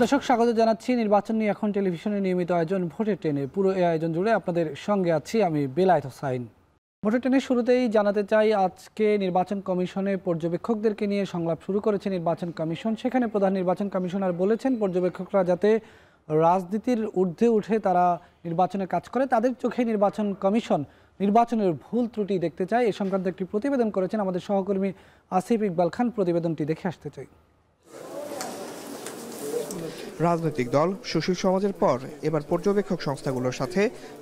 দর্শক স্বাগত জানাচ্ছি নির্বাচন নিয়ে এখন টেলিভিশনের নিয়মিত আয়োজন ভোটের ট্রেনে। পুরো এই আয়োজন জুড়ে আপনাদের সঙ্গে আছি আমি বেলায়েত হোসাইন। ভোটের ট্রেনের শুরুতেই জানাতে চাই, আজকে নির্বাচন কমিশনে পর্যবেক্ষকদেরকে নিয়ে সংলাপ শুরু করেছে নির্বাচন কমিশন। সেখানে প্রধান নির্বাচন কমিশনার বলেছেন, পর্যবেক্ষকরা যাতে রাজনীতির ঊর্ধ্বে উঠে তারা নির্বাচনের কাজ করে, তাদের চোখে নির্বাচন কমিশন নির্বাচনের ভুল ত্রুটি দেখতে চায়। এ সংক্রান্ত একটি প্রতিবেদন করেছেন আমাদের সহকর্মী আসিফ ইকবাল খান। প্রতিবেদনটি দেখে আসতে চাই। রাজনৈতিক দল, সুশীল সমাজের পর এবার পর্যবেক্ষক সংস্থাগুলোর সাথে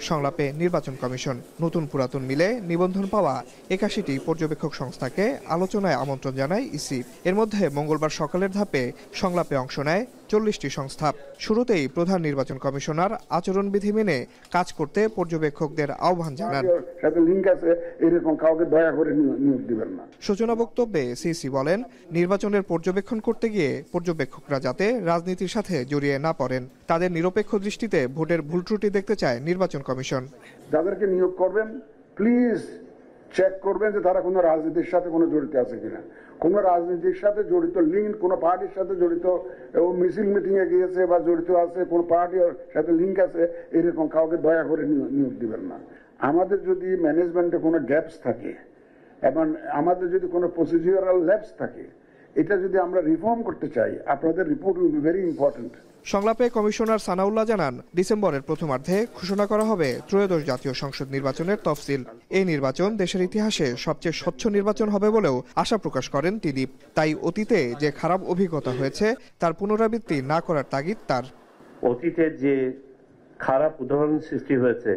সংলাপে নির্বাচন কমিশন। নতুন পুরাতন মিলে নিবন্ধন পাওয়া ৮১টি পর্যবেক্ষক সংস্থাকে আলোচনায় আমন্ত্রণ জানায় ইসি। এর মধ্যে মঙ্গলবার সকালের ধাপে সংলাপে অংশ নেয় ৪০টি সংস্থা। শুরুতেই প্রধান নির্বাচন কমিশনার আচরণবিধি মেনে কাজ করতে পর্যবেক্ষকদের আহ্বান জানান। সূচনা বক্তব্যে সিসি বলেন, নির্বাচনের পর্যবেক্ষণ করতে গিয়ে পর্যবেক্ষকরা যাতে রাজনীতির সাথে জড়িয়ে না পড়েন, তাদের নিরপেক্ষ দৃষ্টিতে ভোটের ভুল ত্রুটি দেখতে চায় নির্বাচন কমিশন। যাদেরকে নিয়োগ করবেন প্লিজ চেক করবেন যে তারা কোনো রাজনীতির সাথে কোনো জড়িত আছে কিনা, কোন রাজনীতির সাথে জড়িত লিঙ্ক, কোন পার্টির সাথে জড়িত মিছিল মিটিং এ গিয়েছে বা জড়িত আছে, কোন পার্টির সাথে লিঙ্ক আছে, এরকম কাউকে দয়া করে নিয়োগ দিবেন না। আমাদের যদি ম্যানেজমেন্টে কোনো গ্যাপস থাকে এবং আমাদের যদি কোনো প্রসিডিউরাল ল্যাপস থাকে, এটা যদি আমরা রিফর্ম করতে চাই, আপনাদের report will be very important. সংলাপে কমিশনার সানাউল্লাহ জানান, ডিসেম্বরের প্রথমার্ধে ঘোষণা করা হবে ত্রয়োদশ জাতীয় সংসদ নির্বাচনের তফসিল। এই নির্বাচন দেশের ইতিহাসে সবচেয়ে স্বচ্ছ নির্বাচন হবে বলেও আশা প্রকাশ করেন তিনি। তাই অতীতে যে খারাপ অভিজ্ঞতা হয়েছে তার পুনরাবৃত্তি না করার তাগিদ তার। অতীতে যে খারাপ উদাহরণ সৃষ্টি হয়েছে,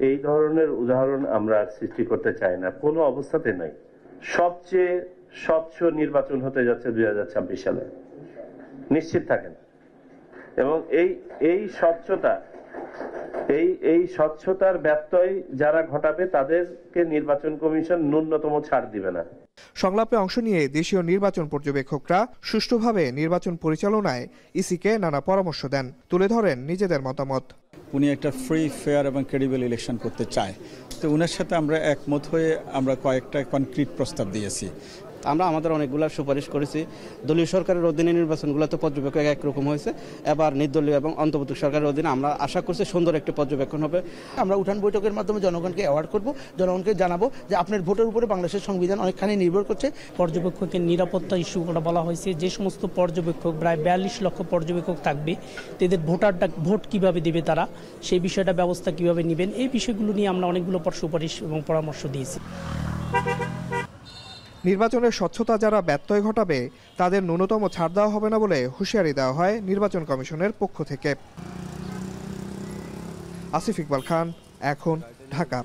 এই ধরনের উদাহরণ আমরা সৃষ্টি করতে চাই না, কোনো অবস্থাতে নাই। সবচেয়ে স্বচ্ছ নির্বাচন হতে যাচ্ছে 2026 সালে, নিশ্চিত থাকেন। এবং এই স্বচ্ছতার ব্যত্যয় যারা ঘটাবে তাদেরকে নির্বাচন কমিশন ন্যূনতম ছাড় দিবে না। সংলাপে অংশ নিয়ে দেশীয় নির্বাচন পর্যবেক্ষকরা সুষ্ঠুভাবে নির্বাচন পরিচালনায় ইসিকে নানা পরামর্শ দেন, তুলে ধরেন নিজেদের মতামত। উনি একটা ফ্রি, ফেয়ার এবং ক্রেডিবল ইলেকশন করতে চায়, তো উনার সাথে আমরা একমত হয়ে আমরা কয়েকটা কনক্রিট প্রস্তাব দিয়েছি। আমরা আমাদের অনেকগুলো সুপারিশ করেছি। দলীয় সরকারের অধীনে নির্বাচনগুলো তো পর্যবেক্ষক একরকম হয়েছে, এবার নির্দলীয় এবং অন্তর্বর্তী সরকারের অধীনে আমরা আশা করছি সুন্দর একটি পর্যবেক্ষণ হবে। আমরা উঠান বৈঠকের মাধ্যমে জনগণকে অ্যাওয়ার্ড করব, জনগণকে জানাবো যে আপনার ভোটের উপরে বাংলাদেশের সংবিধান অনেকখানি নির্ভর করছে। পর্যবেক্ষকের নিরাপত্তা ইস্যুগুলো বলা হয়েছে, যে সমস্ত পর্যবেক্ষক প্রায় 42 লক্ষ পর্যবেক্ষক থাকবে, তাদের ভোট কিভাবে দেবে তারা, সেই বিষয়টা ব্যবস্থা কিভাবে নেবেন, এই বিষয়গুলো নিয়ে আমরা অনেকগুলো সুপারিশ এবং পরামর্শ দিয়েছি। নির্বাচনের স্বচ্ছতা যারা ব্যত্যয় ঘটাবে তাদের ন্যূনতম ছাড় দেওয়া হবে না বলে হুঁশিয়ারি দেওয়া হয় নির্বাচন কমিশনের পক্ষ থেকে। আসিফ ইকবাল খান, এখন, ঢাকা।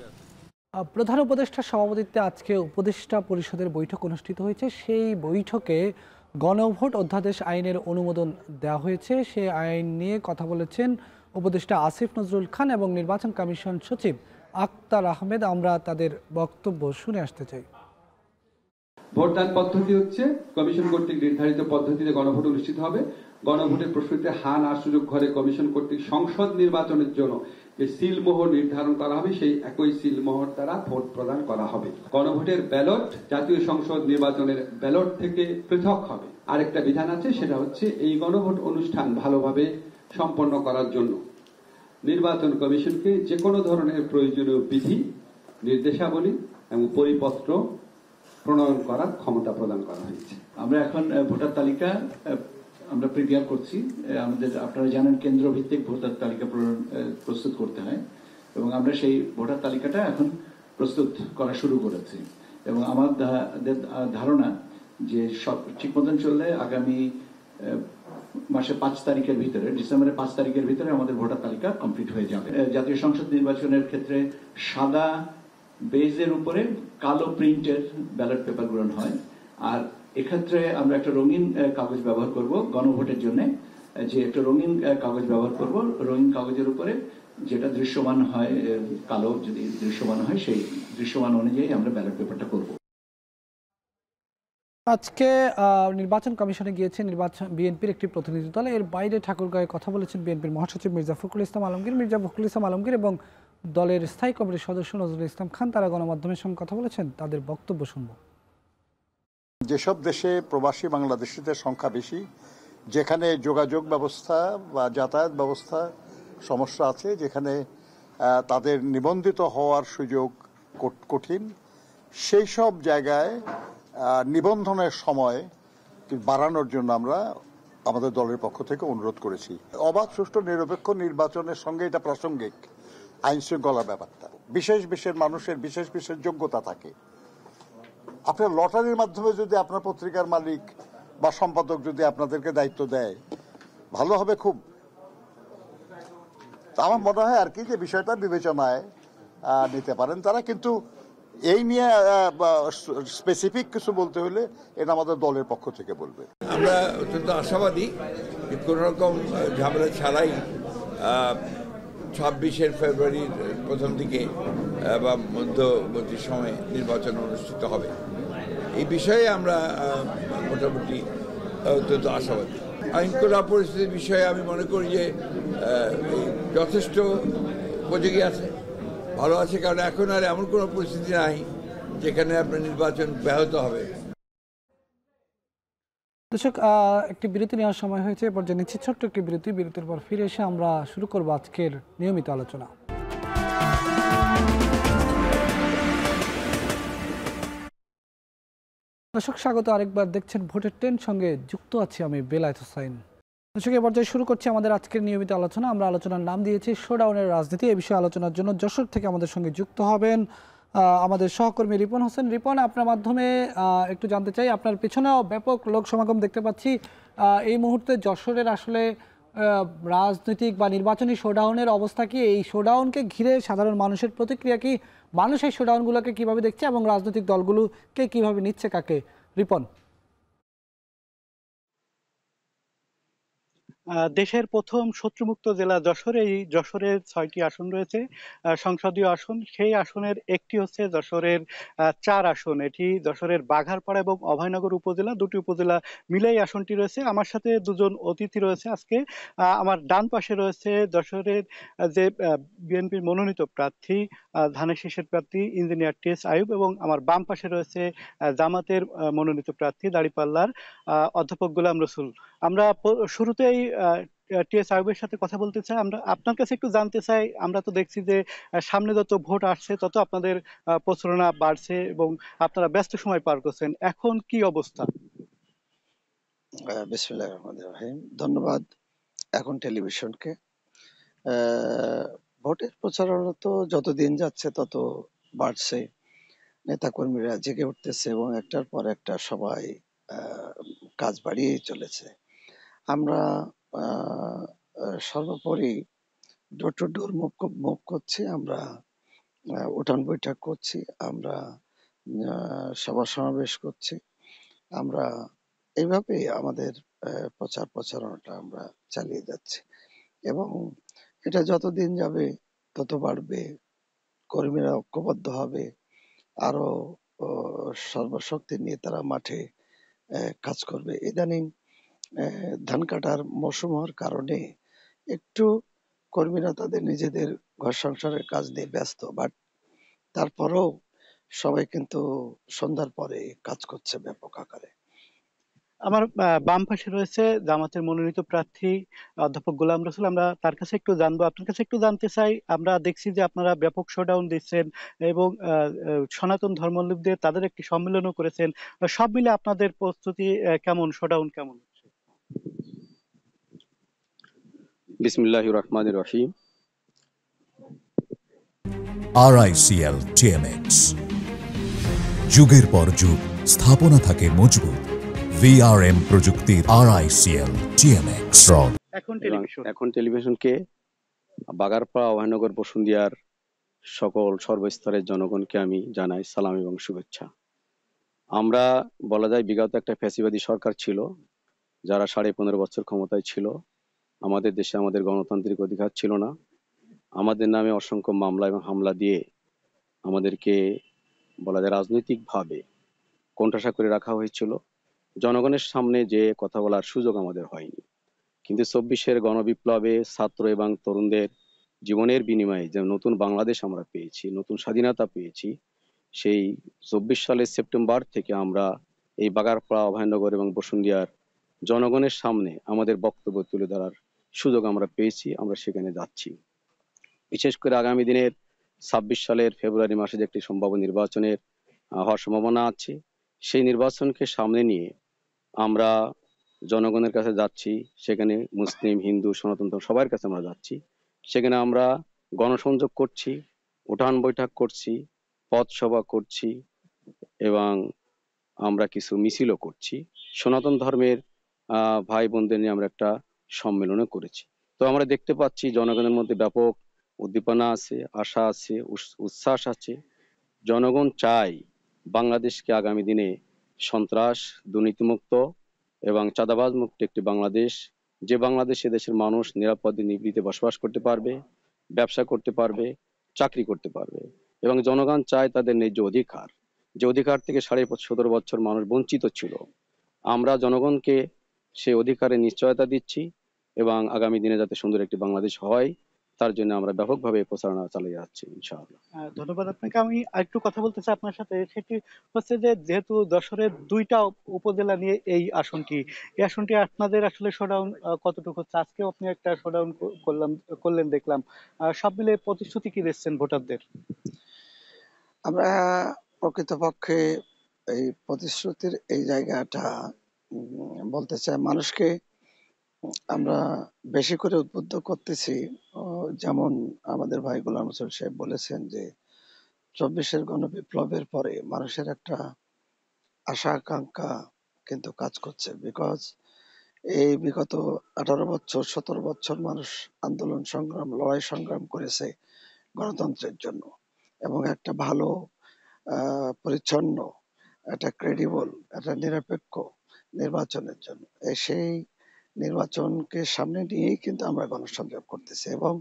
প্রধান উপদেষ্টার সভাপতিত্বে আজকে উপদেষ্টা পরিষদের বৈঠক অনুষ্ঠিত হয়েছে। সেই বৈঠকে গণভোট অধ্যাদেশ আইনের অনুমোদন দেওয়া হয়েছে। সেই আইন নিয়ে কথা বলেছেন উপদেষ্টা আসিফ নজরুল খান এবং নির্বাচন কমিশন সচিব আক্তার আহমেদ। আমরা তাদের বক্তব্য শুনে আসতে চাই। ভোটদান পদ্ধতি হচ্ছে কমিশন কর্তৃক নির্ধারিত পদ্ধতিতে গণভোট অনুষ্ঠিত হবে। গণভোটের প্রস্তুতিতে হা না সুযোগ ঘরে কমিশন কর্তৃক সংসদ নির্বাচনের জন্য যে সিলমোহর নির্ধারণ করা হবে, সেই একই সিলমোহর দ্বারা ভোট প্রদান করা হবে। গণভোটের ব্যালট জাতীয় সংসদ নির্বাচনের ব্যালট থেকে পৃথক হবে। আরেকটা বিধান আছে, সেটা হচ্ছে এই গণভোট অনুষ্ঠান ভালোভাবে সম্পন্ন করার জন্য নির্বাচন কমিশনকে যে কোনো ধরনের প্রয়োজনীয় বিধি, নির্দেশাবলী এবং পরিপত্র প্রণয়ন করার ক্ষমতা প্রদান করা হয়েছে। আমরা এখন ভোটার তালিকা আমরা প্রিপেয়ার করছি। আমাদের আপনারা জানেন কেন্দ্র ভিত্তিক ভোটার তালিকা প্রস্তুত করতে হয়, এবং আমরা সেই ভোটার তালিকাটা এখন প্রস্তুত করা শুরু করেছি। এবং আমার ধারণা যে সব ঠিক মতন চললে আগামী মাসে 5 তারিখের ভিতরে, ডিসেম্বরের 5 তারিখের ভিতরে আমাদের ভোটার তালিকা কমপ্লিট হয়ে যাবে। জাতীয় সংসদ নির্বাচনের ক্ষেত্রে সাদা বেজের উপরে কালো প্রিন্টের ব্যালট পেপার গ্রহণ হয়, আর এক্ষেত্রে আমরা একটা রঙিন কাগজ ব্যবহার করব গণভোটের জন্য। যে একটা রঙিন কাগজ ব্যবহার করব, রঙিন কাগজের উপরে যেটা দৃশ্যমান হয়, কালো যদি দৃশ্যমান হয়, সেই দৃশ্যমান অনুযায়ী আমরা ব্যালট পেপারটা করব। আজকে নির্বাচন কমিশনে গিয়েছে বিএনপির একটি প্রতিনিধি দল। এর বাইরে ঠাকুরগাঁয়ে কথা বলেছেন বিএনপির মহাসচিব মির্জা ফখরুল ইসলাম আলমগীর এবং দলের স্থায়ী কমিটির সদস্য নজরুল ইসলাম খান। তারা গণমাধ্যমের সঙ্গে কথা বলেছেন, তাদের বক্তব্য শুনব। যেসব দেশে প্রবাসী বাংলাদেশিদের সংখ্যা বেশি যেখানে যোগাযোগ ব্যবস্থা বা যাতায়াত ব্যবস্থা সমস্যা আছে, যেখানে তাদের নিবন্ধিত হওয়ার সুযোগ কঠিন, সেই সব জায়গায় নিবন্ধনের সময় বাড়ানোর জন্য আমরা আমাদের দলের পক্ষ থেকে অনুরোধ করেছি। অবাধ, সুষ্ঠু, নিরপেক্ষ নির্বাচনের সঙ্গে এটা প্রাসঙ্গিক আইন শৃঙ্খলা ব্যাপারটা। বিশেষ বিশেষ মানুষের বিশেষ বিশেষ যোগ্যতা থাকে। আপনার লটারির মাধ্যমে যদি আপনার পত্রিকার মালিক বা সম্পাদক যদি আপনাদেরকে দায়িত্ব দেয়, ভালো হবে খুব। আমার মনে হয় আর কি যে বিষয়টা বিবেচনায় নিতে পারেন তারা, কিন্তু এই নিয়ে স্পেসিফিক কিছু বলতে হলে এটা আমাদের দলের পক্ষ থেকে বলবে। আমরা অত্যন্ত আশাবাদী যে কোনো রকম ঝামেলা ছাড়াই 26 ফেব্রুয়ারির প্রথম দিকে বা মধ্যবর্তী সময়ে নির্বাচন অনুষ্ঠিত হবে। এই বিষয়ে আমরা মোটামুটি অত্যন্ত আশাবাদী। আইনশৃঙ্খলা পরিস্থিতির বিষয়ে আমি মনে করি যে যথেষ্ট উপযোগী আছে, ভালো আছে, কারণ এখন আর এমন কোনো পরিস্থিতি নাই যেখানে আপনার নির্বাচন ব্যাহত হবে। দর্শক, একটি বিরতি নেওয়ার সময় হয়েছে, এরপর যে নিচ্ছি ছোট্ট একটি বিরতির পর ফিরে এসে আমরা শুরু করব আজকের নিয়মিত আলোচনা। দর্শক, স্বাগত আরেকবার। দেখছেন ভোটের ট্রেন, সঙ্গে যুক্ত আছি আমি বেলায়েত হোসাইন। দর্শক, এ পর্যায়ে শুরু করছি আমাদের আজকের নিয়মিত আলোচনা। আমরা আলোচনার নাম দিয়েছি শোডাউনের রাজনীতি। এই বিষয়ে আলোচনার জন্য যশোর থেকে আমাদের সঙ্গে যুক্ত হবেন আমাদের সহকর্মী রিপন হোসেন। রিপন, আপনার মাধ্যমে একটু জানতে চাই, আপনার পেছনেও ব্যাপক লোক সমাগম দেখতে পাচ্ছি। এই মুহূর্তে যশোরের আসলে রাজনৈতিক বা নির্বাচনী শোডাউনের অবস্থা কি? এই শোডাউনকে ঘিরে সাধারণ মানুষের প্রতিক্রিয়া কি? মানুষ এই শোডাউনগুলোকে কীভাবে দেখছে এবং রাজনৈতিক দলগুলোকে কীভাবে নিচ্ছে কাকে? রিপন। দেশের প্রথম শত্রুমুক্ত জেলা যশোর। এই যশোরের 6টি আসন রয়েছে সংসদীয় আসন। সেই আসনের একটি হচ্ছে যশোরের 4 আসন। এটি যশোরের বাঘারপাড়া এবং অভয়নগর উপজেলা, দুটি উপজেলা মিলেই আসনটি রয়েছে। আমার সাথে দুজন অতিথি রয়েছে আজকে। আমার ডান পাশে রয়েছে যশোরের যে বিএনপির মনোনীত প্রার্থী, ধানের শীষের প্রার্থী ইঞ্জিনিয়ার টিএস আইয়ুব, এবং আমার বাম পাশে রয়েছে জামাতের মনোনীত প্রার্থী দাঁড়িপাল্লার অধ্যাপক গোলাম রসুল। আমরা শুরুতেই টিএস আইয়ুবের সাথে কথা বলতে চাই। আমরা আপনার কাছে একটু জানতে চাই, আমরা তো দেখছি যে সামনে যত ভোট আসছে তত আপনাদের প্রচারণা বাড়ছে এবং আপনারা ব্যস্ত সময় পার করছেন, এখন কি অবস্থা? বিসমিল্লাহির রহমানির রহিম। ধন্যবাদ এখন টেলিভিশনকে। ভোটের প্রচারণা তো যত দিন যাচ্ছে তত বাড়ছে, নেতাকর্মীরা জেগে উঠতেছে এবং একটার পর একটা সবাই কাজ বাড়িয়েই চলেছে। আমরা সর্বোপরি ডোর টু ডোর মুভ করছি, আমরা উঠান বৈঠক করছি, আমরা সভা সমাবেশ করছি, আমরা এইভাবে আমাদের প্রচারণাটা আমরা চালিয়ে যাচ্ছি এবং এটা যত দিন যাবে তত বাড়বে, কর্মীরা ঐক্যবদ্ধ হবে, আরো সর্বশক্তি নিয়ে তারা মাঠে কাজ করবে। ইদানিং ধান কাটার মৌসুম হওয়ার কারণে একটু কর্মীরা তাদের নিজেদের ঘর সংসারের কাজ নিয়ে ব্যস্ত, বাট তারপরেও সবাই কিন্তু সন্ধ্যার পরে কাজ করছে ব্যাপক আকারে। আমার বাম পাশে রয়েছে জামাতের মনোনীত প্রার্থী অধ্যাপক গোলাম রসুল। আমরা তার কাছে একটু জানবো, আপনার কাছে একটু জানতে চাই, আমরা দেখছি যে আপনারা ব্যাপক শোডাউন দিচ্ছেন এবং সনাতন ধর্মাবলম্বীদের তাদের একটি সম্মেলনও করেছেন। সব মিলে আপনাদের প্রস্তুতি কেমন, শোডাউন কেমন? বিসমিল্লাহির রহমানির রহিম। RICL TMX, যুগের পর যুগ স্থাপনা থাকে মজবুত। VRM প্রযুক্তির RICL TMX রড। এখন টেলিভিশনকে বাগারপাড়া অভয়নগর বসুন্ধিয়ার সকল সর্বস্তরের জনগণকে আমি জানাই সালাম এবং শুভেচ্ছা। আমরা বলা যায় বিগত একটা ফ্যাসিবাদী সরকার ছিল যারা 15.5 বছর ক্ষমতায় ছিল। আমাদের দেশে আমাদের গণতান্ত্রিক অধিকার ছিল না। আমাদের নামে অসংখ্য মামলা এবং হামলা দিয়ে আমাদেরকে বলা যায় রাজনৈতিকভাবে কোণঠাসা করে রাখা হয়েছিল। জনগণের সামনে যে কথা বলার সুযোগ আমাদের হয়নি। কিন্তু 24-এর গণবিপ্লবে ছাত্র এবং তরুণদের জীবনের বিনিময়ে যে নতুন বাংলাদেশ আমরা পেয়েছি, নতুন স্বাধীনতা পেয়েছি, সেই 24 সালের সেপ্টেম্বর থেকে আমরা এই বাগারপাড়া অভয়নগর এবং বসুন্ধিয়ার জনগণের সামনে আমাদের বক্তব্য তুলে ধরার সুযোগ আমরা পেয়েছি, আমরা সেখানে যাচ্ছি। বিশেষ করে আগামী দিনের 26 সালের ফেব্রুয়ারি মাসে যে একটি সম্ভাব্য নির্বাচনের হওয়ার সম্ভাবনা আছে, সেই নির্বাচনকে সামনে নিয়ে আমরা জনগণের কাছে যাচ্ছি। সেখানে মুসলিম, হিন্দু, সনাতন সবার কাছে আমরা যাচ্ছি। সেখানে আমরা গণসংযোগ করছি, উঠান বৈঠক করছি, পথসভা করছি এবং আমরা কিছু মিছিলও করছি। সনাতন ধর্মের ভাই বোনদের নিয়ে আমরা একটা সম্মেলনও করেছি। তো আমরা দেখতে পাচ্ছি জনগণের মধ্যে ব্যাপক উদ্দীপনা আছে, আশা আছে, উচ্ছ্বাস আছে। জনগণ চায় বাংলাদেশকে আগামী দিনে সন্ত্রাস, দুর্নীতিমুক্ত এবং চাঁদাবাজ মুক্ত একটি বাংলাদেশ, যে বাংলাদেশে দেশের মানুষ নিরাপদে নিভৃতে বসবাস করতে পারবে, ব্যবসা করতে পারবে, চাকরি করতে পারবে এবং জনগণ চায় তাদের ন্যায্য অধিকার, যে অধিকার থেকে 17.5 বছর মানুষ বঞ্চিত ছিল। আমরা জনগণকে সেই অধিকারের নিশ্চয়তা দিচ্ছি এবং আগামী দিনে যাতে সুন্দর একটি বাংলাদেশ হয় তার জন্য আমরা ব্যাপকভাবে প্রচারণা চালিয়ে যাচ্ছি ইনশাআল্লাহ। ধন্যবাদ আপনাকে। আমি আরেকটু কথা বলতে চাই আপনার সাথে, সেটি হচ্ছে যে যেহেতু যশোরের 2টা উপজেলা নিয়ে এই আসনটি আপনাদের আসলে শোডাউন কতটুকু হচ্ছে? আজকেও আপনি একটা শোডাউন করলেন দেখলাম। সব মিলে প্রতিশ্রুতি কি দিচ্ছেন ভোটারদের? আমরা প্রকৃতপক্ষে এই প্রতিশ্রুতির এই জায়গাটা বলতে চাই, মানুষকে আমরা বেশি করে উদ্বুদ্ধ করতেছি। যেমন আমাদের ভাই গোলাম হোসেন সাহেব বলেছেন যে 24-এর গণবিপ্লবের পরে মানুষের একটা আশা আকাঙ্ক্ষা কিন্তু কাজ করছে। বিকজ এই বিগত 18 বছর 17 বছর মানুষ আন্দোলন সংগ্রাম, লড়াই সংগ্রাম করেছে গণতন্ত্রের জন্য এবং একটা ভালো পরিচ্ছন্ন, একটা ক্রেডিবল, একটা নিরপেক্ষ নির্বাচনের জন্য। সেই নির্বাচনকে সামনে নিয়েই কিন্তু আমরা গণসংযোগ করতেছি এবং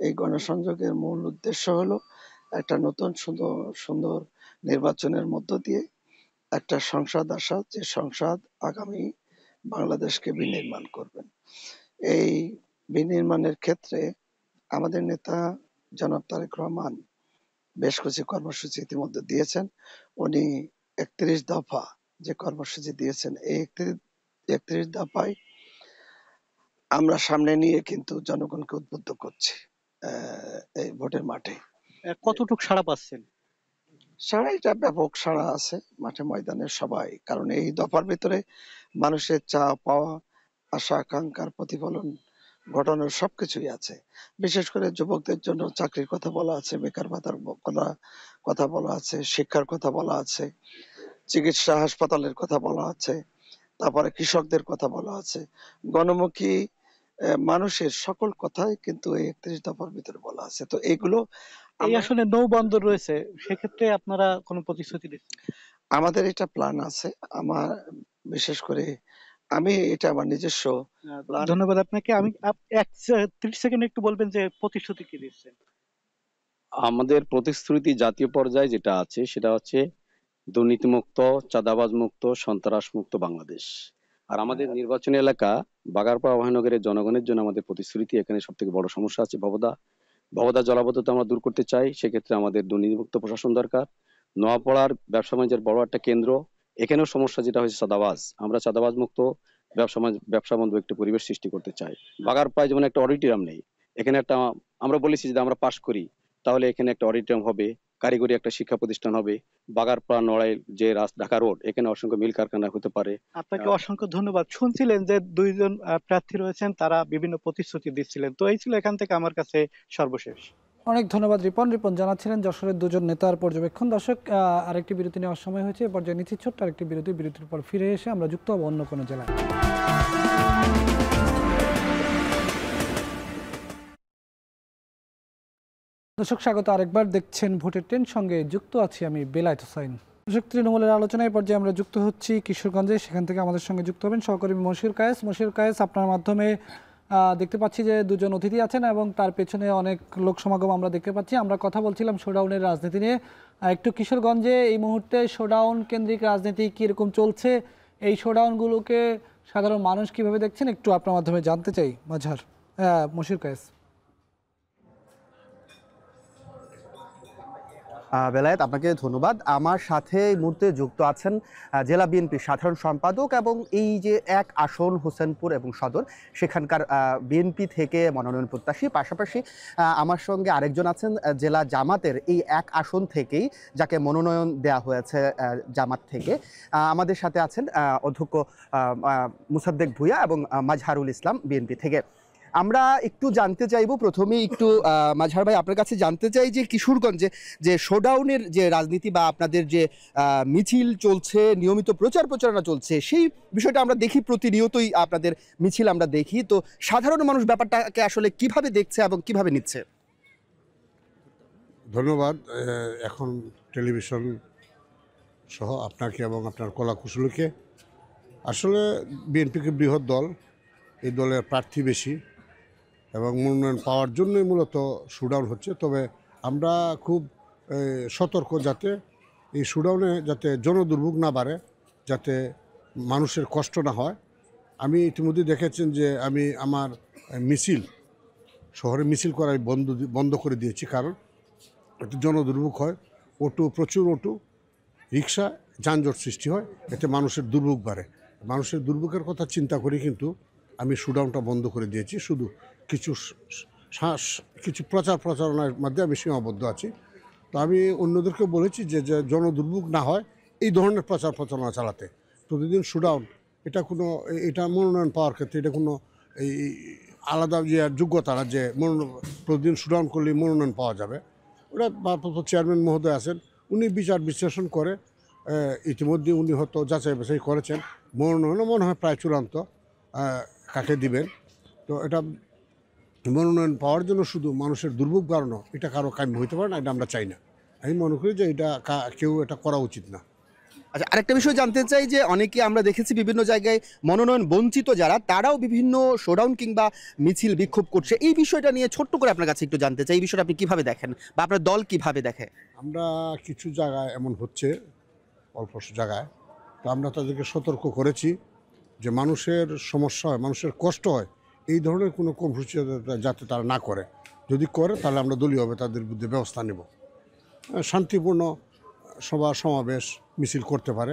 এই গণসংযোগের মূল উদ্দেশ্য হলো একটা নতুন সুন্দর নির্বাচনের মধ্য দিয়ে একটা সংসদ আসা, যে সংসদ আগামী বাংলাদেশকে বিনির্মাণ করবেন। এই বিনির্মাণের ক্ষেত্রে আমাদের নেতা জনাব তারেক রহমান বেশ কিছু কর্মসূচি ইতিমধ্যে দিয়েছেন। উনি 31 দফা যে কর্মসূচি দিয়েছেন, এই 31 দফায় আমরা সামনে নিয়ে কিন্তু জনগণকে উদ্বুদ্ধ করছি এই ভোটের মাঠে। কতটুকু সাড়া পাচ্ছেন? সাড়াইটা ব্যাপক সাড়া আছে মাঠে ময়দানে সবাই, কারণ এই দফার ভিতরে মানুষের চা পাওয়া, আশা আকাঙ্ক্ষার প্রতিফলন ঘটানোর সবকিছুই আছে। বিশেষ করে যুবকদের জন্য চাকরির কথা বলা আছে, বেকার ভাতার কথা বলা আছে, শিক্ষার কথা বলা আছে, চিকিৎসা হাসপাতালের কথা বলা আছে, তারপরে কৃষকদের কথা বলা আছে, গণমুখী মানুষের সকল কথাই কিন্তু এই 31 দফার ভিতরে বলা আছে। তো এগুলো এই আসলে নৌ বন্দর রয়েছে, সেক্ষেত্রে আপনারা কোনো প্রতিশ্রুতি দিচ্ছেন? আমাদের এটা প্ল্যান আছে। আমার বিশেষ করে আমি এটা আমার নিজস্ব। ধন্যবাদ আপনাকে। আমি 30 সেকেন্ড একটু বলবেন যে প্রতিশ্রুতি কি দিচ্ছেন? আমাদের প্রতিশ্রুতি জাতীয় পর্যায়ে যেটা আছে সেটা হচ্ছে দুর্নীতিমুক্ত, চাঁদাবাজ মুক্ত, সন্ত্রাস মুক্ত বাংলাদেশ। আর আমাদের নির্বাচনী এলাকা বাগারপাড়া মহানগরের জনগণের জন্য আমাদের প্রতিশ্রুতি, এখানে সব থেকে বড় সমস্যা আছে ভবদা জলাবদ্ধতা আমরা দূর করতে চাই। সেক্ষেত্রে আমাদের দুর্নীতিমুক্ত প্রশাসন দরকার। নোয়াপাড়ার ব্যবসা বাণিজ্যের বড় একটা কেন্দ্র, এখানেও সমস্যা যেটা হচ্ছে চাঁদাবাজ। আমরা চাঁদাবাজ মুক্ত ব্যবসা বন্ধু একটি পরিবেশ সৃষ্টি করতে চাই। বাগারপাড়ায় যেমন একটা অডিটোরিয়াম নেই, এখানে একটা আমরা বলেছি যদি আমরা পাশ করি তাহলে এখানে একটা অডিটোরিয়াম হবে, কারিগরি একটা শিক্ষা প্রতিষ্ঠান হবে। বাগারপাড়া নড়াইল যে ঢাকা রোড, এখানে অসংখ্য মিল কারখানা হতে পারে। আপনাকে অসংখ্য ধন্যবাদ। শুনছিলেন যে 2 জন প্রার্থী রয়েছেন, তারা বিভিন্ন প্রতিশ্রুতি দিচ্ছিলেন। তো এই ছিল এখান থেকে আমার কাছে সর্বশেষ। অনেক ধন্যবাদ রিপন জানাচ্ছিলেন যশোরের 2 জন নেতার পর্যবেক্ষণ। দর্শক, আরেকটি বিরতি নেওয়ার সময় হয়েছে, এ পর্যায়ে নিচ্ছি ছোট্ট আরেকটি বিরতির পর ফিরে এসে আমরা যুক্ত হব অন্য কোনো জেলায়। দর্শক স্বাগত আরেকবার, দেখছেন ভোটের ট্রেন, সঙ্গে যুক্ত আছি আমি বেলায়েত হোসাইন। দর্শক, তৃণমূলের আলোচনায় পর্যায়ে আমরা যুক্ত হচ্ছি কিশোরগঞ্জে, সেখান থেকে আমাদের সঙ্গে যুক্ত হবেন সহকর্মী মশির কায়েস। আপনার মাধ্যমে দেখতে পাচ্ছি যে 2 জন অতিথি আছেন এবং তার পেছনে অনেক লোক সমাগম আমরা দেখতে পাচ্ছি। আমরা কথা বলছিলাম শোডাউনের রাজনীতি নিয়ে। একটু কিশোরগঞ্জে এই মুহূর্তে শোডাউন কেন্দ্রিক রাজনীতি কীরকম চলছে, এই শোডাউনগুলোকে সাধারণ মানুষ কিভাবে দেখছেন, একটু আপনার মাধ্যমে জানতে চাই। মশির কায়েস। বেলায়েত, আপনাকে ধন্যবাদ। আমার সাথে এই মুহূর্তে যুক্ত আছেন জেলা বিএনপির সাধারণ সম্পাদক এবং এই যে এক আসন হোসেনপুর এবং সদর সেখানকার বিএনপি থেকে মনোনয়ন প্রত্যাশী, পাশাপাশি আমার সঙ্গে আরেকজন আছেন জেলা জামাতের এই এক আসন থেকেই যাকে মনোনয়ন দেওয়া হয়েছে জামাত থেকে। আমাদের সাথে আছেন অধ্যক্ষ মুসাদ্দেক ভূঁইয়া এবং মাজহারুল ইসলাম বিএনপি থেকে। আমরা একটু জানতে চাইবো প্রথমেই একটু মাজহার ভাই আপনার কাছে জানতে চাই যে কিশোরগঞ্জে যে শোডাউনের যে রাজনীতি বা আপনাদের যে মিছিল চলছে, নিয়মিত প্রচার প্রচারণা চলছে, সেই বিষয়টা আমরা দেখি প্রতিনিয়তই আপনাদের মিছিল আমরা দেখি। তো সাধারণ মানুষ ব্যাপারটাকে আসলে কিভাবে দেখছে এবং কিভাবে নিচ্ছে? ধন্যবাদ। এখন টেলিভিশন সহ আপনাকে এবং আপনার কলা কুশলীকে। আসলে বিএনপিকে বৃহৎ দল, এই দলের প্রার্থী বেশি এবং মনোনয়ন পাওয়ার জন্যই মূলত শোডাউন হচ্ছে। তবে আমরা খুব সতর্ক যাতে এই শোডাউনে যাতে জনদুর্ভোগ না বাড়ে, যাতে মানুষের কষ্ট না হয়। আমি ইতিমধ্যে দেখেছেন যে আমি আমার মিছিল শহরে মিছিল করাই বন্ধ করে দিয়েছি, কারণ এতে জনদুর্ভোগ হয়, প্রচুর অটো রিক্সা যানজট সৃষ্টি হয়, এতে মানুষের দুর্ভোগ বাড়ে। মানুষের দুর্ভোগের কথা চিন্তা করে কিন্তু আমি শোডাউনটা বন্ধ করে দিয়েছি। শুধু কিছু প্রচারণার মধ্যে আমি সীমাবদ্ধ আছি। তো আমি অন্যদেরকে বলেছি যে জনদুর্ভোগ না হয় এই ধরনের প্রচারণা চালাতে। প্রতিদিন শোডাউন এটা মনোনয়ন পাওয়ার ক্ষেত্রে এটা কোনো এই আলাদা যে যোগ্যতা না যে প্রতিদিন শোডাউন করলেই মনোনয়ন পাওয়া যাবে। ওটা ভারপ্রাপ্ত চেয়ারম্যান মহোদয় আছেন, উনি বিচার বিশ্লেষণ করে ইতিমধ্যে উনি হয়তো যাচাই বাছাই করেছেন, মনোনয়ন মনে হয় প্রায় চূড়ান্ত কাকে দিবেন। তো এটা মনোনয়ন পাওয়ার জন্য শুধু মানুষের দুর্ভোগ বাড়ানো এটা কারো কাম্য হইতে পারে না, এটা আমরা চাই না। আমি মনে করি যে এটা কেউ এটা করা উচিত না। আচ্ছা, আরেকটা বিষয় জানতে চাই যে অনেকে আমরা দেখেছি বিভিন্ন জায়গায় মনোনয়ন বঞ্চিত যারা, তারাও বিভিন্ন শোডাউন কিংবা মিছিল বিক্ষোভ করছে। এই বিষয়টা নিয়ে ছোট্ট করে আপনার কাছে একটু জানতে চাই, এই বিষয়টা আপনি কিভাবে দেখেন বা আপনার দল কিভাবে দেখে? আমরা কিছু জায়গায় এমন হচ্ছে, অল্প জায়গায়, তো আমরা তাদেরকে সতর্ক করেছি যে মানুষের সমস্যা হয়, মানুষের কষ্ট হয়, এই ধরনের কোনো কর্মসূচি যাতে তারা না করে। যদি করে তাহলে আমরা দলীয়ভাবে তাদের বিরুদ্ধে ব্যবস্থা নেব। শান্তিপূর্ণ সভা সমাবেশ মিছিল করতে পারে,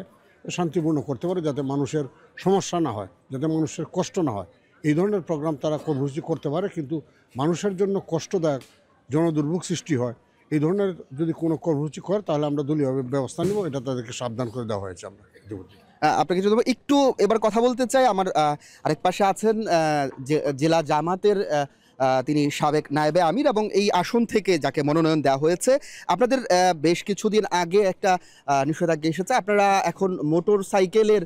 শান্তিপূর্ণ করতে পারে, যাতে মানুষের সমস্যা না হয়, যাতে মানুষের কষ্ট না হয়, এই ধরনের প্রোগ্রাম তারা কর্মসূচি করতে পারে। কিন্তু মানুষের জন্য কষ্টদায়ক জনদুর্ভোগ সৃষ্টি হয় এই ধরনের যদি কোনো কর্মসূচি করে তাহলে আমরা দলীয়ভাবে ব্যবস্থা নেব, এটা তাদেরকে সাবধান করে দেওয়া হয়েছে। আমরা আপনাকে যদি একটু এবার কথা বলতে চাই, আমার আরেক পাশে আছেন জেলা জামাতের তিনি সাবেক নায়েবে আমির এবং এই আসন থেকে যাকে মনোনয়ন দেওয়া হয়েছে। আপনাদের বেশ কিছুদিন আগে একটা নিষেধাজ্ঞা এসেছে, আপনারা এখন মোটর সাইকেলের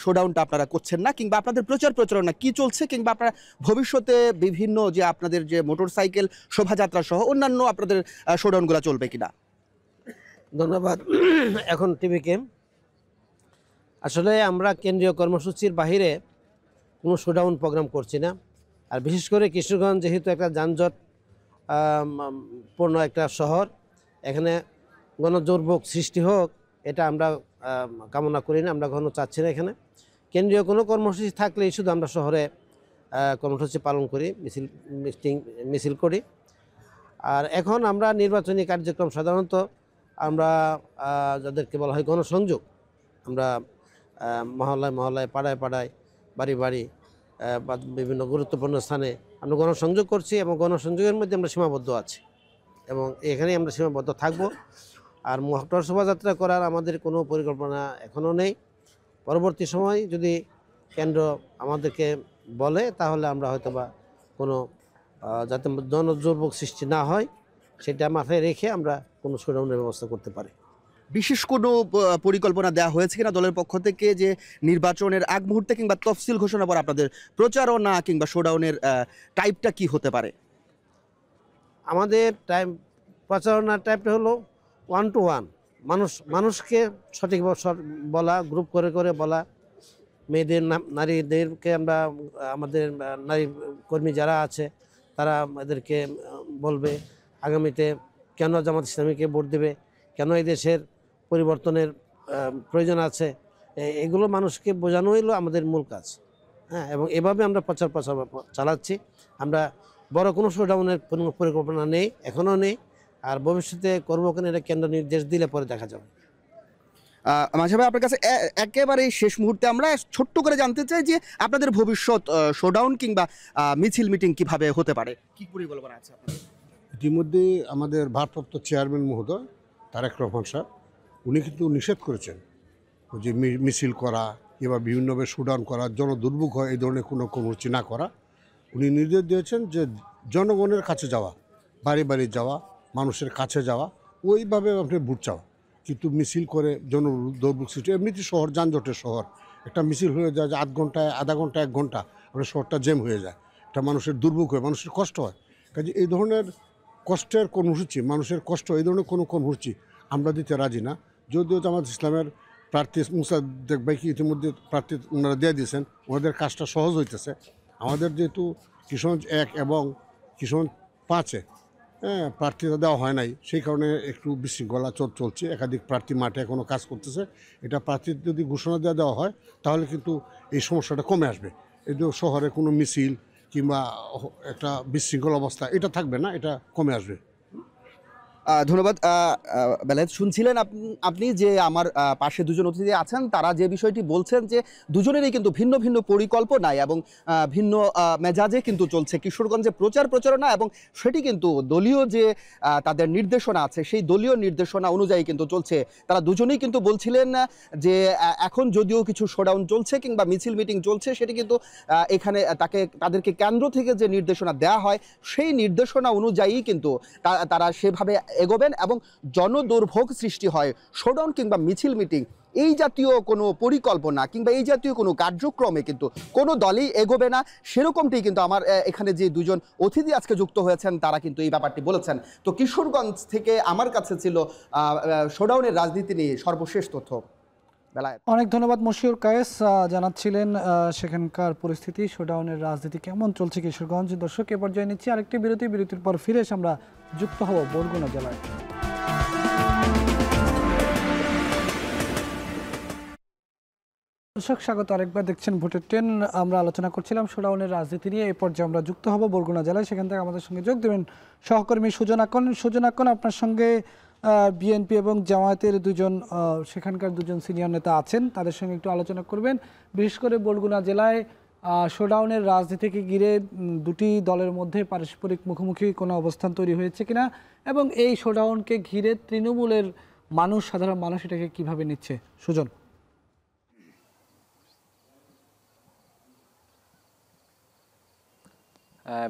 শোডাউনটা আপনারা করছেন না, কিংবা আপনাদের প্রচারণা কি চলছে, কিংবা আপনারা ভবিষ্যতে বিভিন্ন যে আপনাদের যে মোটর সাইকেল শোভাযাত্রা সহ অন্যান্য আপনাদের শোডাউনগুলো চলবে কিনা? ধন্যবাদ। এখন টিভিকে আসলে আমরা কেন্দ্রীয় কর্মসূচির বাহিরে কোনো শোডাউন প্রোগ্রাম করছি না। আর বিশেষ করে কিশোরগঞ্জ যেহেতু একটা যানজট পূর্ণ একটা শহর, এখানে গণদুর্ভোগ সৃষ্টি হোক এটা আমরা কামনা করি না, আমরা কখনো চাচ্ছি না। এখানে কেন্দ্রীয় কোনো কর্মসূচি থাকলেই শুধু আমরা শহরে কর্মসূচি পালন করি, মিছিল করি। আর এখন আমরা নির্বাচনী কার্যক্রম সাধারণত আমরা যাদেরকে বলা হয় গণসংযোগ, আমরা মহল্লায় মহল্লায়, পাড়ায় পাড়ায়, বাড়ি বাড়ি বা বিভিন্ন গুরুত্বপূর্ণ স্থানে আমরা গণসংযোগ করছি এবং গণসংযোগের মধ্যে আমরা সীমাবদ্ধ আছি এবং এখানেই আমরা সীমাবদ্ধ থাকব। আর মোটর শোভাযাত্রা করার আমাদের কোনো পরিকল্পনা এখনও নেই। পরবর্তী সময় যদি কেন্দ্র আমাদেরকে বলে তাহলে আমরা হয়তোবা কোনো যাতে জনদুর্ভোগ সৃষ্টি না হয় সেটা মাথায় রেখে আমরা কোনো শোডাউনের ব্যবস্থা করতে পারি। বিশেষ কোনো পরিকল্পনা দেওয়া হয়েছে কিনা দলের পক্ষ থেকে যে নির্বাচনের আগ মুহূর্তে কিংবা তফসিল ঘোষণা পর আপনাদের প্রচারণা কিংবা শোডাউনের টাইপটা কি হতে পারে? আমাদের প্রচারণার টাইপটা হলো 1 to 1, মানুষকে সঠিকভাবে বলা, গ্রুপ করে করে বলা, মেয়েদের নারীদেরকে আমরা আমাদের নারী কর্মী যারা আছে তারা এদেরকে বলবে আগামীতে কেন জামাত ইসলামীকে ভোট দেবে, কেন এই দেশের পরিবর্তনের প্রয়োজন আছে, এগুলো মানুষকে বোঝানো হইলো আমাদের মূল কাজ। হ্যাঁ, এবং এভাবে আমরা প্রচার চালাচ্ছি। আমরা বড় কোনো শোডাউনের পরিকল্পনা নেই, এখনও নেই। আর ভবিষ্যতে করবো কিনা এটা কেন্দ্র নির্দেশ দিলে পরে দেখা যাবে। মাঝে ভাই আপনার কাছে একেবারে শেষ মুহূর্তে আমরা ছোট্ট করে জানতে চাই যে আপনাদের ভবিষ্যৎ শোডাউন কিংবা মিছিল মিটিং কিভাবে হতে পারে, কি পরিকল্পনা আছে আপনাদের? ইতিমধ্যে আমাদের ভারপ্রাপ্ত চেয়ারম্যান মহোদয় তারেক রহমান সাহেব উনি কিন্তু নিষেধ করেছেন যে মিছিল করা কিংবা বিভিন্নভাবে শোডাউন করা, জনদুর্ভোগ হয় এই ধরনের কোনো কর্মসূচি না করা। উনি নির্দেশ দিয়েছেন যে জনগণের কাছে যাওয়া, বাড়ি বাড়ি যাওয়া, মানুষের কাছে যাওয়া, ওইভাবে আপনি ভোট চাওয়া। কিন্তু মিছিল করে জনদুর্ভোগ সৃষ্টি, এমনিতে শহর যানজটের শহর, একটা মিছিল হয়ে যায় যে আধা ঘন্টা 1 ঘন্টা আপনার শহরটা জ্যাম হয়ে যায়, এটা মানুষের দুর্ভোগ হয়, মানুষের কষ্ট হয়। কাজে এই ধরনের কষ্টের কর্মসূচি, মানুষের কষ্ট, এই ধরনের কোনো কর্মসূচি আমরা দিতে রাজি না। যদিও জামাত ইসলামের প্রার্থী মুসাদ্দেক ভাইকে ইতিমধ্যে প্রার্থী ওনারা দিয়ে দিয়েছেন, ওনাদের কাজটা সহজ হইতেছে। আমাদের যেহেতু কিশোরগঞ্জ 1 এবং কিশোরগঞ্জ 5-এ প্রার্থীতা দেওয়া হয় নাই, সেই কারণে একটু বিশৃঙ্খলা চলছে। একাধিক প্রার্থী মাঠে এখনও কাজ করতেছে। এটা প্রার্থী যদি ঘোষণা দেওয়া হয় তাহলে কিন্তু এই সমস্যাটা কমে আসবে। এই যে শহরে কোনো মিছিল কিংবা একটা বিশৃঙ্খল অবস্থা এটা থাকবে না, এটা কমে আসবে। ধন্যবাদ। বেলায়েত, শুনছিলেন আপনি যে আমার পাশে দুজন অতিথি আছেন, তারা যে বিষয়টি বলছেন যে দুজনেরই কিন্তু ভিন্ন ভিন্ন পরিকল্পনায় এবং ভিন্ন মেজাজে কিন্তু চলছে কিশোরগঞ্জে প্রচারণা, এবং সেটি কিন্তু দলীয় যে তাদের নির্দেশনা আছে সেই দলীয় নির্দেশনা অনুযায়ী কিন্তু চলছে। তারা দুজনেই কিন্তু বলছিলেন যে এখন যদিও কিছু শোডাউন চলছে কিংবা মিছিল মিটিং চলছে, সেটি কিন্তু এখানে তাদেরকে কেন্দ্র থেকে যে নির্দেশনা দেওয়া হয় সেই নির্দেশনা অনুযায়ী কিন্তু তারা সেভাবে এগোবেন এবং জনদুর্ভোগ সৃষ্টি হয় শোডাউন কিংবা মিছিল মিটিং এই জাতীয় কোনো পরিকল্পনা কিংবা এই জাতীয় কোনো কার্যক্রমে কিন্তু কোনো দলই এগোবে না, সেরকমটি কিন্তু আমার এখানে যে দুজন অতিথি আজকে যুক্ত হয়েছেন তারা কিন্তু এই ব্যাপারটি বলেছেন। তো কিশোরগঞ্জ থেকে আমার কাছে ছিল শোডাউনের রাজনীতি নিয়ে সর্বশেষ তথ্য। অনেক ধন্যবাদ মশিউর কায়েস, জানাচ্ছিলেন সেখানকার পরিস্থিতি, শোডাউনের রাজনীতি কেমন চলছে কিশোরগঞ্জ। দর্শক, এ পর্যায়ে নিচ্ছি আরেকটি বিরতির পর ফিরে এসে আমরা যুক্ত হব বরগুনা জেলায়। দর্শক, স্বাগত আরেকবার, দেখছেন ভোটের ট্রেন। আমরা আলোচনা করছিলাম শোডাউনের রাজনীতি নিয়ে। এই পর্যায়ে আমরা যুক্ত হব বরগুনা জেলায়। সেখান থেকে আমাদের সঙ্গে যোগ দেবেন সহকর্মী সুজন আকন। আপনার সঙ্গে বিএনপি এবং জামায়াতের সেখানকার দুজন সিনিয়র নেতা আছেন, তাদের সঙ্গে একটু আলোচনা করবেন। বিশেষ করে বরগুনা জেলায় শোডাউনের রাজনীতিকে ঘিরে দুটি দলের মধ্যে পারস্পরিক মুখোমুখি কোনো অবস্থান তৈরি হয়েছে কিনা, এবং এই শোডাউনকে ঘিরে তৃণমূলের সাধারণ মানুষ এটাকে কিভাবে নিচ্ছে। সুজন।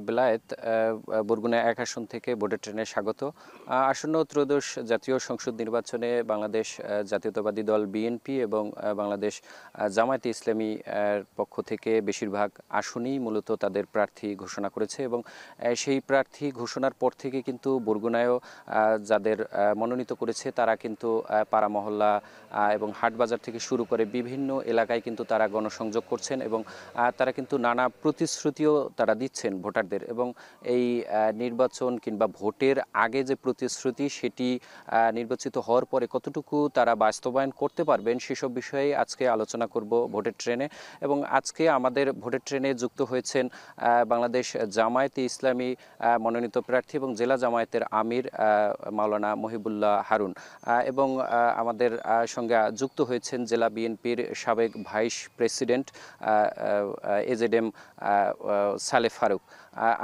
বেলায়েত, বরগুনা 1 আসন থেকে ভোটের ট্রেনে স্বাগত। আসন্ন ত্রয়োদশ জাতীয় সংসদ নির্বাচনে বাংলাদেশ জাতীয়তাবাদী দল বিএনপি এবং বাংলাদেশ জামায়াতে ইসলামী পক্ষ থেকে বেশিরভাগ আসনেই মূলত তাদের প্রার্থী ঘোষণা করেছে, এবং সেই প্রার্থী ঘোষণার পর থেকে কিন্তু বরগুনায়ও যাদের মনোনীত করেছে তারা কিন্তু পাড়া মহল্লা এবং হাটবাজার থেকে শুরু করে বিভিন্ন এলাকায় কিন্তু তারা গণসংযোগ করছেন, এবং তারা কিন্তু নানা প্রতিশ্রুতিও তারা দিচ্ছেন ভোটারদের। এবং এই নির্বাচন কিংবা ভোটের আগে যে প্রতিশ্রুতি সেটি নির্বাচিত হওয়ার পরে কতটুকু তারা বাস্তবায়ন করতে পারবেন সেসব বিষয়ে আজকে আলোচনা করব ভোটের ট্রেনে। এবং আজকে আমাদের ভোটের ট্রেনে যুক্ত হয়েছেন বাংলাদেশ জামায়াতে ইসলামী মনোনীত প্রার্থী এবং জেলা জামায়াতের আমির মাওলানা মহিবুল্লাহ হারুন, এবং আমাদের সঙ্গে যুক্ত হয়েছেন জেলা বিএনপির সাবেক vice president AZM Saleh Farooq.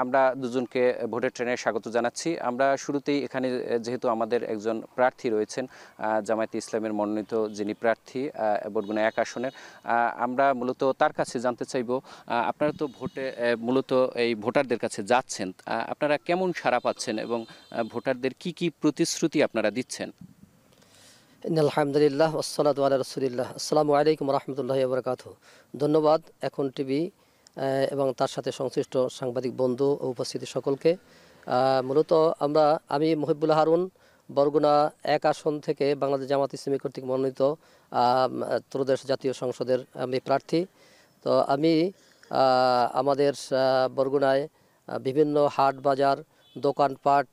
আমরা দুজনকে ভোটের ট্রেনে স্বাগত জানাচ্ছি। আমরা শুরুতেই এখানে যেহেতু আমাদের একজন প্রার্থী রয়েছেন জামায়াতে ইসলামের মনোনীত যিনি প্রার্থী বরগুনা 1 আসনের, আমরা মূলত তার কাছে জানতে চাইব, আপনারা তো ভোটে মূলত এই ভোটারদের কাছে যাচ্ছেন, আপনারা কেমন সাড়া পাচ্ছেন এবং ভোটারদের কি কি প্রতিশ্রুতি আপনারা দিচ্ছেন? আলহামদুলিল্লাহ ওয়াসসালাতু আলা রাসূলিল্লাহ। আসসালামু আলাইকুম ওয়া রাহমাতুল্লাহি ওয়া বারাকাতুহু। ধন্যবাদ এখন টিভি এবং তার সাথে সংশ্লিষ্ট সাংবাদিক বন্ধু ও উপস্থিতি সকলকে। মূলত আমি মহিবুল্লাহ হারুন বরগুনা 1 আসন থেকে বাংলাদেশ জামাত ইসলামী কর্তৃক মনোনীত ত্রয়োদশ জাতীয় সংসদের আমি প্রার্থী। তো আমি আমাদের বরগুনায় বিভিন্ন হাট বাজার, দোকানপাট,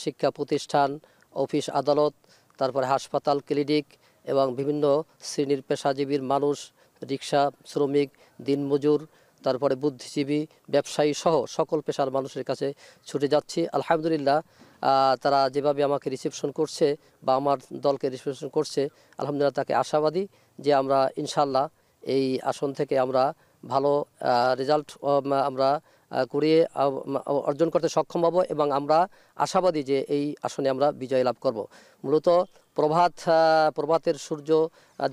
শিক্ষা প্রতিষ্ঠান, অফিস আদালত, তারপরে হাসপাতাল, ক্লিনিক এবং বিভিন্ন শ্রেণীর পেশাজীবীর মানুষ, রিক্সা শ্রমিক, দিনমজুর, তারপরে বুদ্ধিজীবী, ব্যবসায়ী সহ সকল পেশার মানুষের কাছে ছুটে যাচ্ছি। আলহামদুলিল্লাহ তারা যেভাবে আমাকে রিসেপশন করছে বা আমার দলকে রিসেপশন করছে, আলহামদুলিল্লাহ তাকে আশাবাদী যে আমরা ইনশাল্লাহ এই আসন থেকে আমরা ভালো রেজাল্ট আমরা করিয়ে অর্জন করতে সক্ষম হব এবং আমরা আশাবাদী যে এই আসনে আমরা বিজয় লাভ করব। মূলত প্রভাতের সূর্য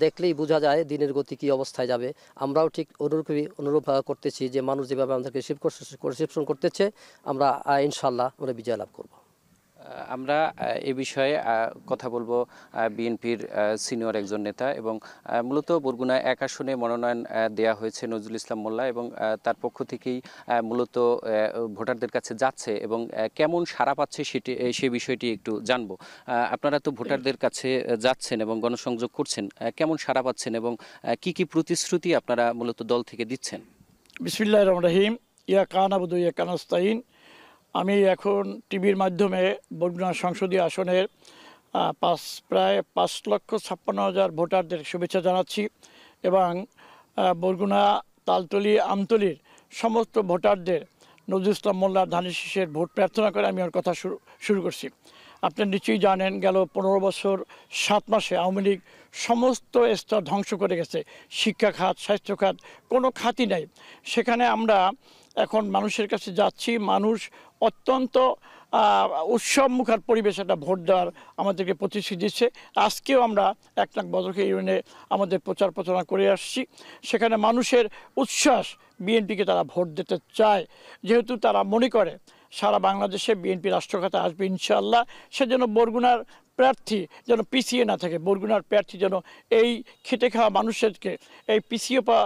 দেখলেই বোঝা যায় দিনের গতি কী অবস্থায় যাবে। আমরাও ঠিক অনুরূপ করতেছি যে মানুষ যেভাবে আমাদেরকে রিসেপশন করতেছে, আমরা ইনশাল্লাহ আমরা বিজয় লাভ করব। আমরা এ বিষয়ে কথা বলবো বিএনপির সিনিয়র একজন নেতা এবং মূলত বরগুনা 1 আসনে মনোনয়ন দেয়া হয়েছে নজরুল ইসলাম মোল্লা এবং তার পক্ষ থেকেই মূলত ভোটারদের কাছে যাচ্ছে এবং কেমন সাড়া পাচ্ছে সেই বিষয়টি একটু জানবো। আপনারা তো ভোটারদের কাছে যাচ্ছেন এবং গণসংযোগ করছেন, কেমন সাড়া পাচ্ছেন এবং কি কি প্রতিশ্রুতি আপনারা মূলত দল থেকে দিচ্ছেন? বিসমিল্লাহির রহমানির রহিম। ইয়া কান আবুদু ইয়া কানাস্তাইন। আমি এখন টিভির মাধ্যমে বরগুনা সংসদীয় আসনের প্রায় 5,56,000 ভোটারদের শুভেচ্ছা জানাচ্ছি এবং বরগুনা, তালতলী, আমতলীর সমস্ত ভোটারদের নজরুল ইসলাম মোল্লার ধানের শীষের ভোট প্রার্থনা করে আমি ওর কথা শুরু করছি। আপনারা নিশ্চয়ই জানেন গেল 15 বছর 7 মাসে আওয়ামী লীগ সমস্ত স্তর ধ্বংস করে গেছে। শিক্ষা খাত, স্বাস্থ্য খাত, কোনো খাতই নাই। সেখানে আমরা এখন মানুষের কাছে যাচ্ছি, মানুষ অত্যন্ত উৎসবমুখর পরিবেশ একটা ভোট দেওয়ার আমাদেরকে প্রতিশ্রুতি দিচ্ছে। আজকেও আমরা 1 লাখ বদরকে ইউনিয়নে আমাদের প্রচার প্রচারণা করে আসছি। সেখানে মানুষের উচ্ছ্বাস, বিএনপিকে তারা ভোট দিতে চায়, যেহেতু তারা মনে করে সারা বাংলাদেশে বিএনপি রাষ্ট্রখাতে আসবে ইনশাআল্লাহ। সেজন্য বরগুনার প্রার্থী যেন পিছিয়ে না থাকে, বরগুনার প্রার্থী যেন এই খেটে খাওয়া মানুষদেরকে, এই পিছিয়ে পাওয়া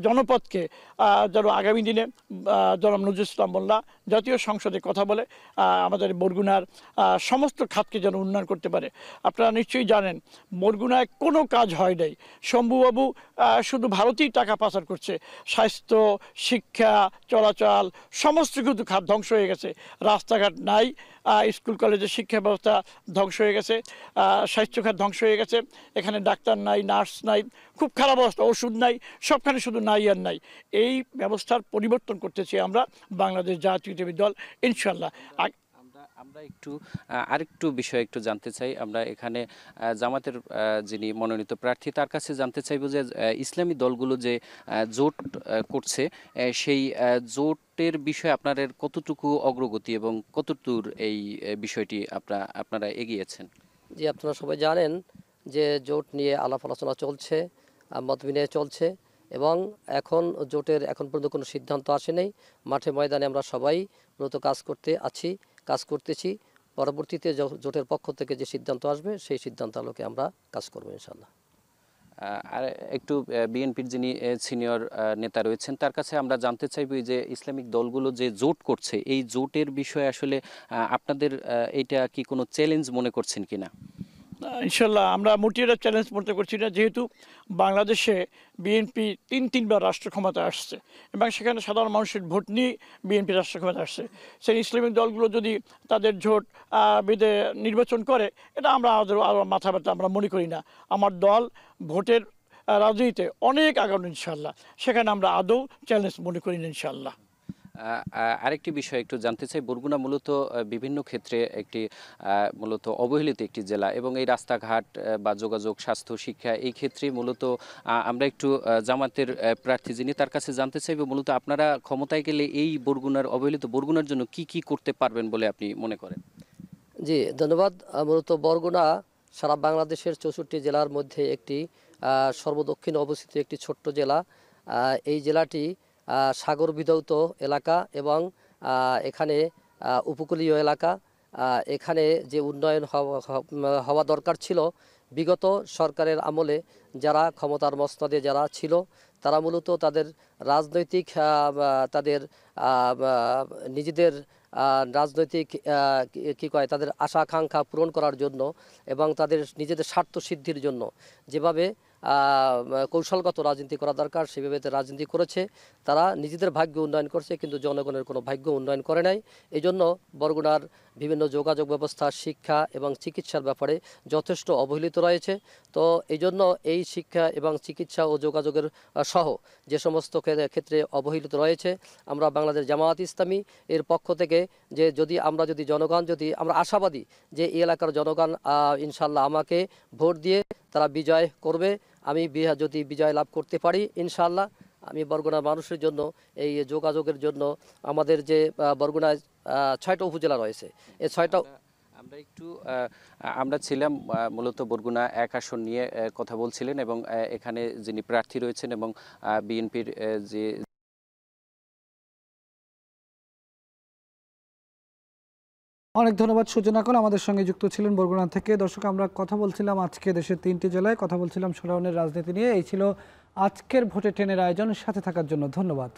জনপদকে যেন আগামী দিনে জনাব নজরুল ইসলাম মোল্লা জাতীয় সংসদে কথা বলে আমাদের বরগুনার সমস্ত খাতকে যেন উন্নয়ন করতে পারে। আপনারা নিশ্চয়ই জানেন বরগুনায় কোনো কাজ হয় নাই। শম্ভুবাবু শুধু ভারতেই টাকা পাচার করছে। স্বাস্থ্য, শিক্ষা, চলাচল সমস্ত কিছু খাত ধ্বংস হয়ে গেছে। রাস্তাঘাট নাই, স্কুল কলেজের শিক্ষা ব্যবস্থা ধ্বংস হয়ে গেছে, স্বাস্থ্যখাত ধ্বংস হয়ে গেছে। এখানে ডাক্তার নাই, নার্স নাই, খুব খারাপ অবস্থা, ওষুধ নাই, সবখানে শুধু নাই আর নাই। এই ব্যবস্থার পরিবর্তন করতেছি আমরা বাংলাদেশ জাতীয়তাবাদী দল ইনশাল্লাহ। আমরা আরেকটু বিষয় একটু জানতে চাই। আমরা এখানে জামাতের যিনি মনোনীত প্রার্থী তার কাছে জানতে চাইব যে ইসলামী দলগুলো যে জোট করছে সেই জোটের বিষয়ে আপনাদের কতটুকু অগ্রগতি এবং কতদূর এই বিষয়টি আপনারা এগিয়েছেন? জি, আপনারা সবাই জানেন যে জোট নিয়ে আলাপ আলোচনা চলছে, মত বিনিময় চলছে এবং জোটের এখন পর্যন্ত কোনো সিদ্ধান্ত আসেনি। মাঠে ময়দানে আমরা সবাই মূলত কাজ করতেছি। পরবর্তীতে জোটের পক্ষ থেকে যে সিদ্ধান্ত আসবে সেই সিদ্ধান্ত আলোকে আমরা কাজ করবো ইনশাল্লাহ। আর একটু বিএনপির যিনি সিনিয়র নেতা রয়েছেন তার কাছে আমরা জানতে চাইব যে ইসলামিক দলগুলো যে জোট করছে এই জোটের বিষয়ে আসলে আপনাদের এটা কি কোনো চ্যালেঞ্জ মনে করছেন কিনা? ইনশাল্লাহ আমরা মোটেই চ্যালেঞ্জ মনে করছি না, যেহেতু বাংলাদেশে বিএনপি 3বার রাষ্ট্র ক্ষমতা আসছে এবং সেখানে সাধারণ মানুষের ভোট নিয়ে বিএনপি রাষ্ট্র ক্ষমতা আসছে। সেই ইসলামিক দলগুলো যদি তাদের জোট বেঁধে নির্বাচন করে, এটা আমরা মাথা ব্যথা আমরা মনে করি না। আমার দল ভোটের রাজনীতিতে অনেক আগানো ইনশাল্লাহ, সেখানে আমরা আদৌ চ্যালেঞ্জ মনে করি না ইনশাল্লাহ। আরেকটি বিষয় একটু জানতে চাই, বরগুনা মূলত বিভিন্ন ক্ষেত্রে একটি মূলত অবহেলিত একটি জেলা এবং এই রাস্তাঘাট বা যোগাযোগ, স্বাস্থ্য, শিক্ষা এই ক্ষেত্রে মূলত আমরা একটু জামাতের প্রার্থী যিনি তার কাছে জানতে চাইব মূলত আপনারা ক্ষমতায় গেলে এই অবহেলিত বরগুনার জন্য কি কি করতে পারবেন বলে আপনি মনে করেন? জি, ধন্যবাদ। মূলত বরগুনা সারা বাংলাদেশের 64 জেলার মধ্যে একটি সর্বদক্ষিণে অবস্থিত একটি ছোট্ট জেলা। এই জেলাটি সাগর বিধৌত এলাকা এবং এখানে উপকূলীয় এলাকা। এখানে যে উন্নয়ন হওয়া দরকার ছিল বিগত সরকারের আমলে যারা ক্ষমতার মসনদে যারা ছিল তারা মূলত তাদের রাজনৈতিক নিজেদের রাজনৈতিক তাদের আশা আকাঙ্ক্ষা পূরণ করার জন্য এবং তাদের নিজেদের স্বার্থ সিদ্ধির জন্য যেভাবে কৌশলগত রাজনীতি করা দরকার, সেভাবে রাজনীতি করেছে। তারা নিজেদের ভাগ্য উন্নয়ন করছে, কিন্তু জনগণের কোনো ভাগ্য উন্নয়ন করে নাই। এই জন্য বরগুনার বিভিন্ন যোগাযোগ ব্যবস্থা, শিক্ষা এবং চিকিৎসার ব্যাপারে যথেষ্ট অবহেলিত রয়েছে। তো এই জন্য এই শিক্ষা এবং চিকিৎসা ও যোগাযোগের সহ যে সমস্ত ক্ষেত্রে অবহেলিত রয়েছে, আমরা বাংলাদেশ জামায়াত ইসলামী এর পক্ষ থেকে যদি জনগণ আমরা আশাবাদী যে এই এলাকার জনগণ ইনশাল্লাহ আমাকে ভোট দিয়ে তারা বিজয় করবে। আমি যদি বিজয় লাভ করতে পারি ইনশাল্লাহ, আমি বরগুনার মানুষের জন্য এই যোগাযোগের জন্য আমাদের যে বরগুনায় 6টা উপজেলা রয়েছে, এই 6টা আমরা ছিলাম মূলত বরগুনা 1 আসন নিয়ে কথা বলছিলেন, এবং এখানে যিনি প্রার্থী রয়েছেন এবং বিএনপির যে অনেক ধন্যবাদ সূচনা করে আমাদের সঙ্গে যুক্ত ছিলেন বরগুনা থেকে। দর্শক, আমরা কথা বলছিলাম আজকে দেশের 3টি জেলায়, কথা বলছিলাম শোডাউনের রাজনীতি নিয়ে। এই ছিল আজকের ভোটে ট্রেনের আয়োজন। সাথে থাকার জন্য ধন্যবাদ।